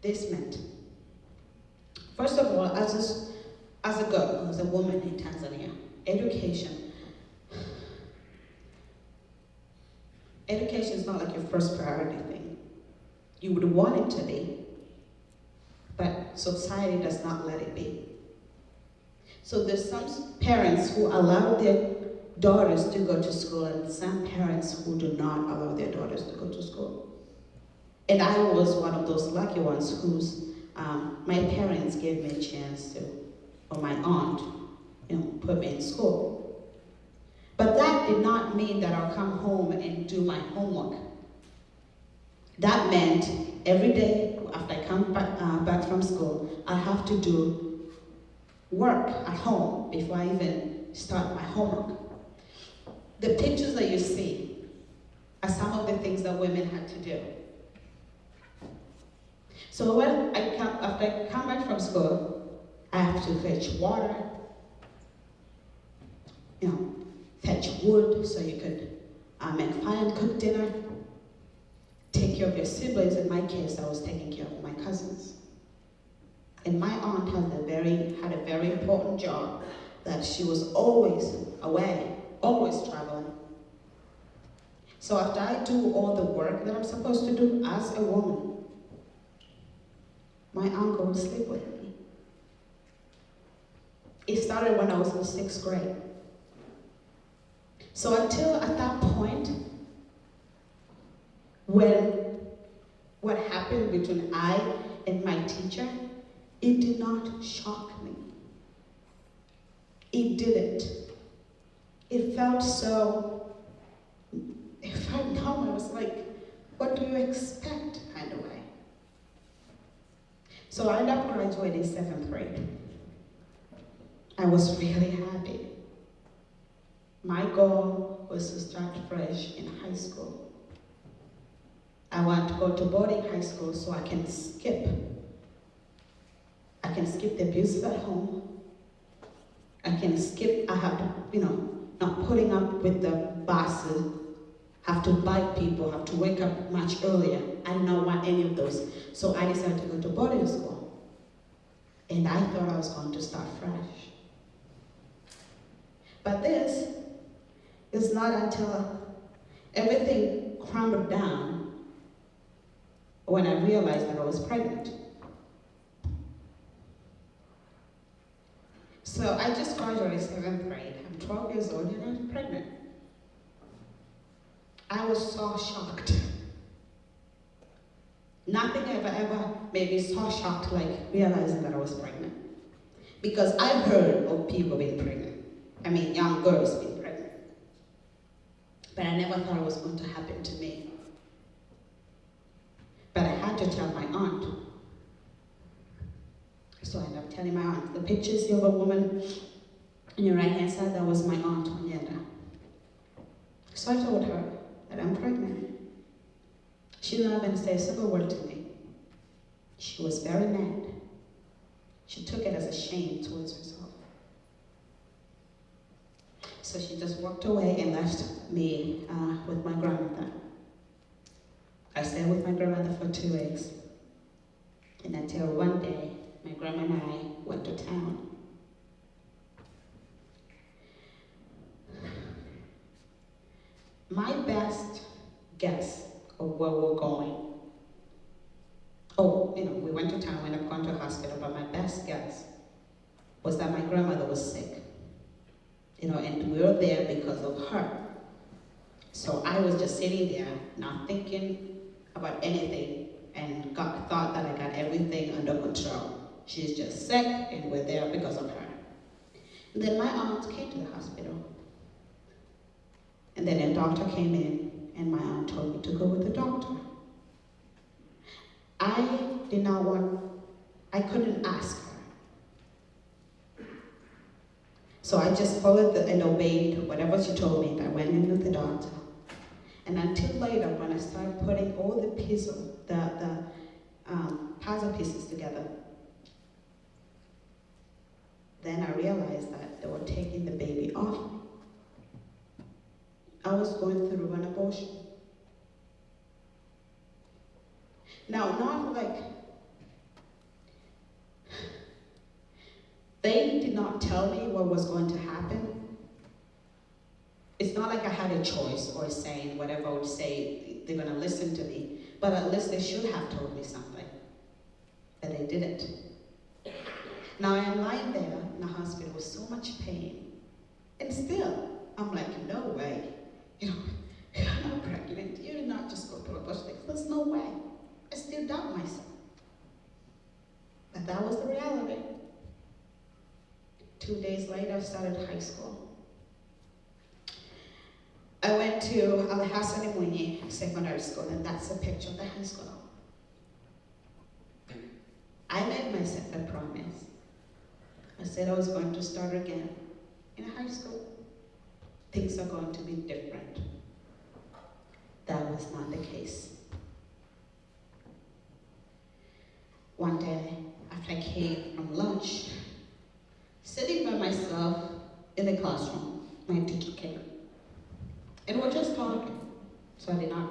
this meant. First of all, as a girl, as a woman in Tanzania, education is not like your first priority thing. You would want it to be, but society does not let it be. So there's some parents who allow their daughters to go to school and some parents who do not allow their daughters to go to school. And I was one of those lucky ones whose my parents gave me a chance to, or my aunt, put me in school. But that did not mean that I'll come home and do my homework. That meant every day after I come back from school, I have to do work at home before I even start my homework. The pictures that you see are some of the things that women had to do. So when after I come back from school, I have to fetch water, fetch wood so you could make fire and cook dinner, take care of your siblings. In my case, I was taking care of my cousins. And my aunt had a very important job that she was always away, always traveling. So after I do all the work that I'm supposed to do as a woman, my uncle would sleep with me. It started when I was in 6th grade. So until at that point, when what happened between I and my teacher, it did not shock me. It didn't. It felt normal. I was like, what do you expect, kind of way. So I ended up graduating 7th grade. I was really happy. My goal was to start fresh in high school. I want to go to boarding high school so I can skip. I can skip the abuse at home. I have to, not putting up with the bosses, have to bite people, have to wake up much earlier. I did not want any of those. So I decided to go to boarding school. And I thought I was going to start fresh. But this is not until everything crumbled down when I realized that I was pregnant. So I just graduated 7th grade. I'm 12 years old and I'm pregnant. I was so shocked. Nothing ever made me so shocked like realizing that I was pregnant. Because I heard of people being pregnant. Young girls being pregnant. But I never thought it was going to happen to me. But I had to tell my aunt. So I ended up telling my aunt. The picture is of a woman on your right hand side, that was my aunt, Onyenda. So I told her that I'm pregnant. She didn't even say a single word to me. She was very mad. She took it as a shame towards herself. So she just walked away and left me with my grandmother. I stayed with my grandmother for 2 weeks. And until one day, my grandma and I went to town. My best guess of where we're going. We went to town, we ended up going to a hospital, but my best guess was that my grandmother was sick. And we were there because of her. So I was just sitting there, not thinking about anything, and thought that I got everything under control. She's just sick, and we're there because of her. And then my aunt came to the hospital. And then a doctor came in, and my aunt told me to go with the doctor. I couldn't ask her. So I just followed and obeyed whatever she told me, and I went in with the doctor. And until later, when I started putting all the puzzle pieces together, then I realized that they were taking the baby off me. I was going through an abortion. Now, not like not tell me what was going to happen, it's not like I had a choice or a say in whatever I would say, they're going to listen to me. But at least they should have told me something. But they didn't. Now I'm lying there in the hospital with so much pain. And still, I'm like, no way. You know, you're not pregnant. You did not just go through a bunch of things. There's no way. I still doubt myself. But that was the reality. 2 days later, I started high school. I went to Alhassan Mwenye Secondary School, and that's a picture of the high school. I made myself a promise. I said I was going to start again in high school. Things are going to be different. That was not the case. One day, after I came from lunch, sitting by myself in the classroom, my teacher came. And we're just talking. So I did not,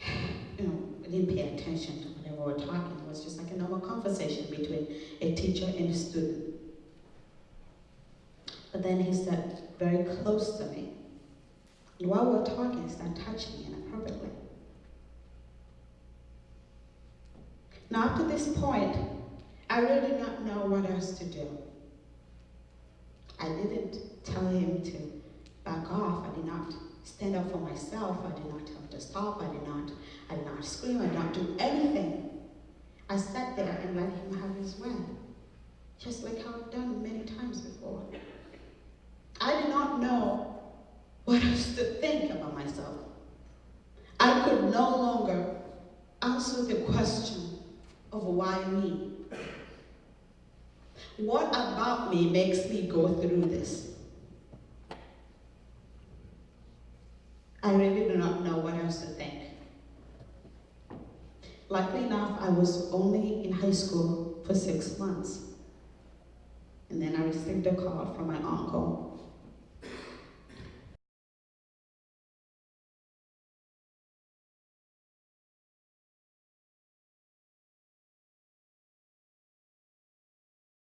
I didn't pay attention to whatever we were talking. It was just like a normal conversation between a teacher and a student. But then he sat very close to me. And while we were talking, he started touching me inappropriately. Now up to this point, I really did not know what else to do. I didn't tell him to back off. I did not stand up for myself. I did not tell him to stop. I did not scream. I did not do anything. I sat there and let him have his way, just like how I've done many times before. I did not know what else to think about myself. I could no longer answer the question of why me. What about me makes me go through this? I really do not know what else to think. Luckily enough, I was only in high school for 6 months. And then I received a call from my uncle